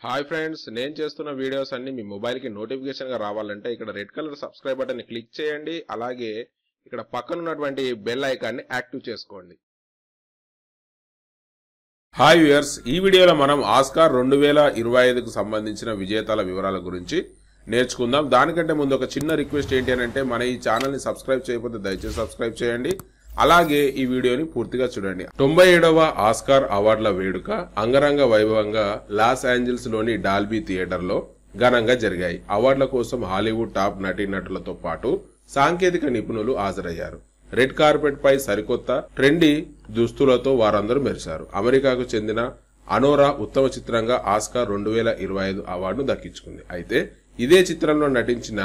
Hi friends, నేను చేస్తున్న videos అన్ని మీ మొబైల్ కి నోటిఫికేషన్ గా రావాలంటే ఇక్కడ రెడ్ కలర్ సబ్స్క్రైబ్ బటన్ ని క్లిక్ చేయండి. అలాగే ఇక్కడ పక్కన ఉన్నటువంటి బెల్ ఐకాన్ ని యాక్టివ్ చేసుకోండి. హాయ్ వ్యూయర్స్, ఈ వీడియోలో మనం ఆస్కార్ 2025కు సంబంధించిన విజేతల వివరాల గురించి నేర్చుకుందాం. దానికంటే ముందు ఒక చిన్న రిక్వెస్ట్ ఏంటి అంటే మన ఈ ఛానల్ ని సబ్స్క్రైబ్ చేయకపోతే దయచేసి సబ్స్క్రైబ్ చేయండి. అలాగే ఈ వీడియోని పూర్తిగా చూడండి. 97వ ఆస్కార్ అవార్డుల వేడుక అంగరంగ వైభవంగా లాస్ ఏంజల్స్ లోని డాల్బీ థియేటర్ లో ఘనంగా జరిగాయి. అవార్డుల కోసం హాలీవుడ్ టాప్ నటీనటులతో పాటు సాంకేతిక నిపుణులు హాజరయ్యారు. రెడ్ కార్పెట్ పై సరికొత్త ట్రెండీ దుస్తులతో వారందరూ మెరిశారు. అమెరికాకు చెందిన అనోరా ఉత్తమ చిత్రంగా ఆస్కార్ 2025 అవార్డును దక్కించుకుంది. అయితే ఇదే చిత్రంలో నటించిన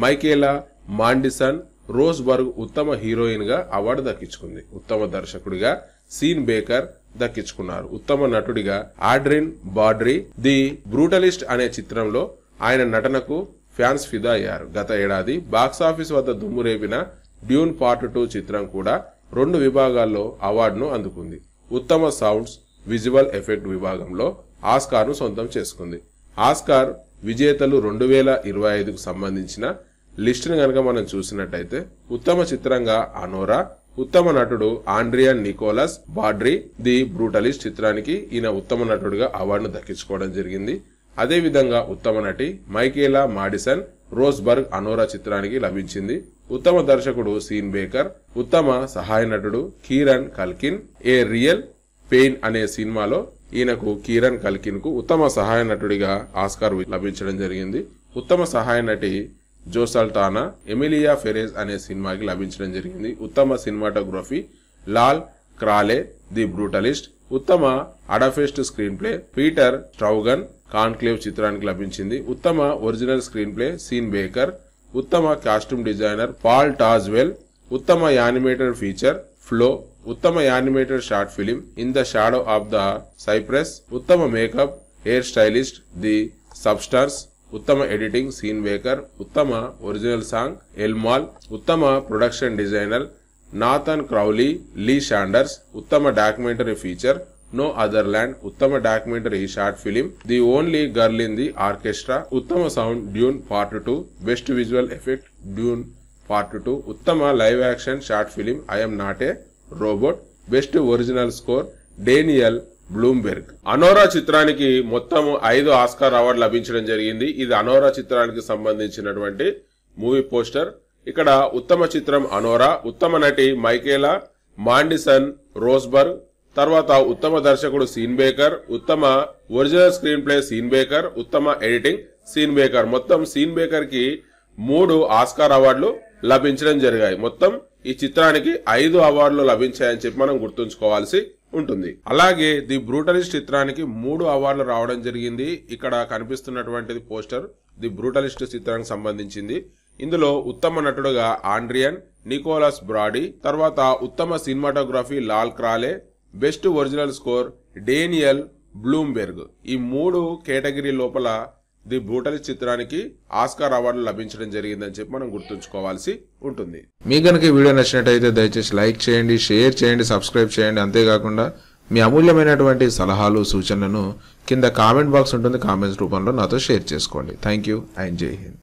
మైకేలా మాండిసన్ రోస్బర్గ్ ఉత్తమ హీరోయిన్ గా అవార్డు దక్కించుకుంది. ఉత్తమ దర్శకుడిగా సీన్ బేకర్ దక్కించుకున్నారు. ఉత్తమ నటుడిగా ఆడ్రిన్ బాడ్రీ ది బ్రూటలిస్ట్ అనే చిత్రంలో ఆయన నటనకు ఫ్యాన్స్ ఫిదా అయ్యారు. గత ఏడాది బాక్సాఫీస్ వద్ద దుమ్ము రేపిన డ్యూన్ పార్ట్ 2 చిత్రం కూడా 2 విభాగాల్లో అవార్డును అందుకుంది. ఉత్తమ సౌండ్స్ విజువల్ ఎఫెక్ట్ విభాగంలో ఆస్కార్ ను సొంతం చేసుకుంది. ఆస్కార్ విజేతలు 2025కు సంబంధించిన లిస్ట్ ని గనక మనం చూసినట్టయితే ఉత్తమ చిత్రంగా అనోరా, ఉత్తమ నటుడు ఆండ్రియన్ నికోలస్ బాడ్రీ ది బ్రూటలిస్ట్ చిత్రానికి ఈయన ఉత్తమ నటుడిగా అవార్డును దక్కించుకోవడం జరిగింది. అదే విధంగా ఉత్తమ నటి మైకేలా మాడిసన్ రోస్బర్గ్ అనోరా చిత్రానికి లభించింది. ఉత్తమ దర్శకుడు సీన్ బేకర్, ఉత్తమ సహాయ నటుడు Kieran Culkin a real pain అనే సినిమాలో ఈయనకు కీరన్ కల్కిన్ కు ఉత్తమ సహాయ నటుడిగా ఆస్కార్ లభించడం జరిగింది. ఉత్తమ సహాయ నటి జోసల్టానా ఎమిలియా ఫెరెజ్ అనే సినిమాకి లభించడం జరిగింది. ఉత్తమ cinematography Lol Crawley the Brutalist, ఉత్తమ adapted screenplay Peter Straughan Conclave చిత్రానికి లభించింది. ఉత్తమ original screenplay Sean Baker, ఉత్తమ కాస్ట్యూమ్ డిజైనర్ పాల్ టాజ్వెల్, ఉత్తమ యానిమేటెడ్ ఫీచర్ ఫ్లో, ఉత్తమ animated short film in the shadow of the cypress, ఉత్తమ makeup hair stylist the Substance, ఉత్తమ editing Sean Baker, ఉత్తమ original song El Mal, ఉత్తమ production designer Nathan Crowley Lee Sandars, ఉత్తమ documentary feature no other land, ఉత్తమ documentary short film The Only Girl in the Orchestra, ఉత్తమ sound Dune part 2, best visual effect Dune part 2, ఉత్తమ live action short film I'm Not a Robot, best original score Daniel Blumberg. Anora చిత్రానికి మొత్తం 5 Oscar award లభించడం జరిగింది. ఇది అనోరా చిత్రానికి సంబంధించినటువంటి movie poster. ఇక్కడ ఉత్తమ చిత్రం అనోరా, ఉత్తమ నటి మైకేలా మాండిసన్ రోస్బర్గ్, తర్వాత ఉత్తమ దర్శకుడు సీన్ బేకర్, ఉత్తమ original screenplay Sean Baker, ఉత్తమ ఎడిటింగ్ సీన్ బేకర్. మొత్తం సీన్ బేకర్ కి 3 ఆస్కార్ అవార్డులు లభించడం జరిగాయి. మొత్తం ఈ చిత్రానికి 5 అవార్డులు లభించాయని చెప్పి మనం గుర్తుంచుకోవాల్సి ఉంటుంది. అలాగే ది బ్రూటలిస్ట్ చిత్రానికి 3 అవార్డులు రావడం జరిగింది. ఇక్కడ కనిపిస్తున్నటువంటిది పోస్టర్ ది బ్రూటలిస్ట్ చిత్రానికి సంబంధించింది. ఇందులో ఉత్తమ నటుడుగా ఆండ్రియన్ నికోలస్ బ్రాడీ, తర్వాత ఉత్తమ cinematography Lol Crawley, best original score Daniel Bloomberg. ఈ 3 కేటగిరీ లోపల ది బ్రూటలిస్ట్ చిత్రానికి ఆస్కార్ అవార్డులు లభించడం జరిగిందని చెప్పి మనం గుర్తుంచుకోవాల్సి ఉంటుంది. మీకు కనుక ఈ వీడియో నచ్చినట్టయితే దయచేసి లైక్ చేయండి, షేర్ చేయండి, సబ్స్క్రైబ్ చేయండి. అంతేకాకుండా మీ అమూల్యమైనటువంటి సలహాలు సూచనలను కింద కామెంట్ బాక్స్ ఉంటుంది, కామెంట్స్ రూపంలో నాతో షేర్ చేసుకోండి. థ్యాంక్ యూ అండ్ జై హింద్.